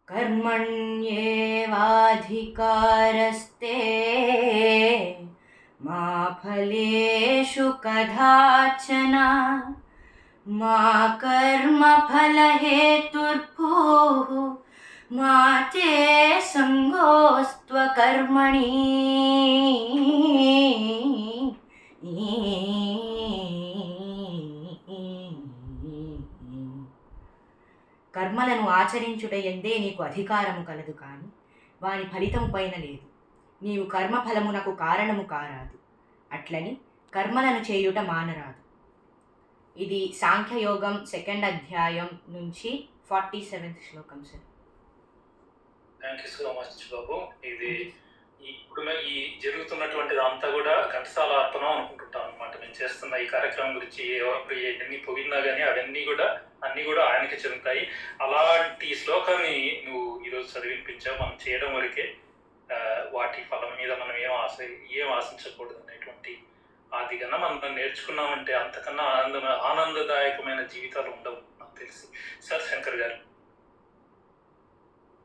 कर्मण्येवाधिकारस्ते मा फलेषु कदाचन मा कर्मफलहेतुर्भूः मा ते सङ्गोऽस्त्वकर्मणि। కర్మలను ఆచరించుటయందే నీకు అధికారము కలదు కాని వాని ఫలితము పైన లేదు. నీవు కర్మఫలమునకు కారణము కారాదు. అట్లని కర్మలను చేయుట మానరాదు. ఇది సాంఖ్యయోగం 2వ అధ్యాయం నుంచి 47వ శ్లోకం sir. Thank you so much బాబు. ఇది ఇప్పుడు ఈ జరుగుతున్నటువంటిది అంతా కూడా ఘంటసాల అర్పణం అనుకుంటుంటాం అనమాట. మేము చేస్తున్న ఈ కార్యక్రమం గురించి ఎన్ని పొగిడినా కానీ అవన్నీ కూడా అన్నీ కూడా ఆయనకి చెందుతాయి. అలాంటి శ్లోకాన్ని నువ్వు ఈరోజు చదివినిపించావు. మనం చేయడం వరకే, వాటి ఫలం మీద మనం ఏం ఆశించకూడదు అనేటువంటి అది కన్నా మనం నేర్చుకున్నామంటే అంతకన్నా ఆనందదాయకమైన జీవితాలు ఉండవు నాకు తెలిసి. సార్ శంకర్ గారు.